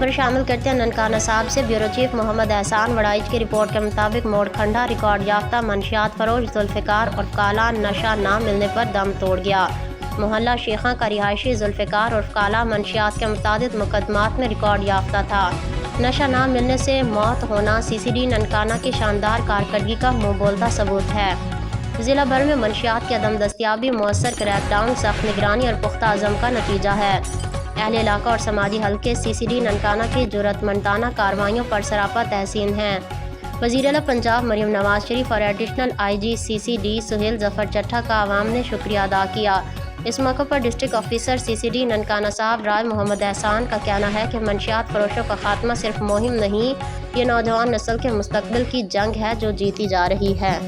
خبر شامل کرتے ہیں ننکانہ صاحب سے بیورو چیف محمد احسان وڑائچ کی رپورٹ کے مطابق موڑ کھنڈا ریکارڈ یافتہ منشیات فروش ذوالفقار عرف کالا نشہ نہ ملنے پر دم توڑ گیا۔ محلہ شیخاں کا رہائشی ذوالفقار عرف کالا منشیات کے متعدد مقدمات میں ریکارڈ یافتہ تھا۔ نشہ نہ ملنے سے موت ہونا سی سی ڈی ننکانہ کی شاندار کارکردگی کا منہ بولتا ثبوت ہے۔ ضلع بھر میں منشیات کی عدم دستیابی مؤثر کریک ڈاؤن، سخت نگرانی اور پختہ عزم کا نتیجہ ہے۔ اہل علاقہ اور سماجی حلقے سی سی ڈی ننکانہ کی جرأتمندانہ کارروائیوں پر سراپا تحسین ہیں۔ وزیر اعلیٰ پنجاب مریم نواز شریف اور additional I G C C D Sohail Zafar Chattha کا عوام نے شکریہ ادا کیا۔ اس موقع پر district officer C C D Nankana Sahib Rai محمد احسان کا کہنا ہے کہ منشیات فروشوں کا خاتمہ صرف مہم نہیں، یہ نوجوان نسل کے مستقبل کی جنگ ہے جو جیتی جا رہی ہے۔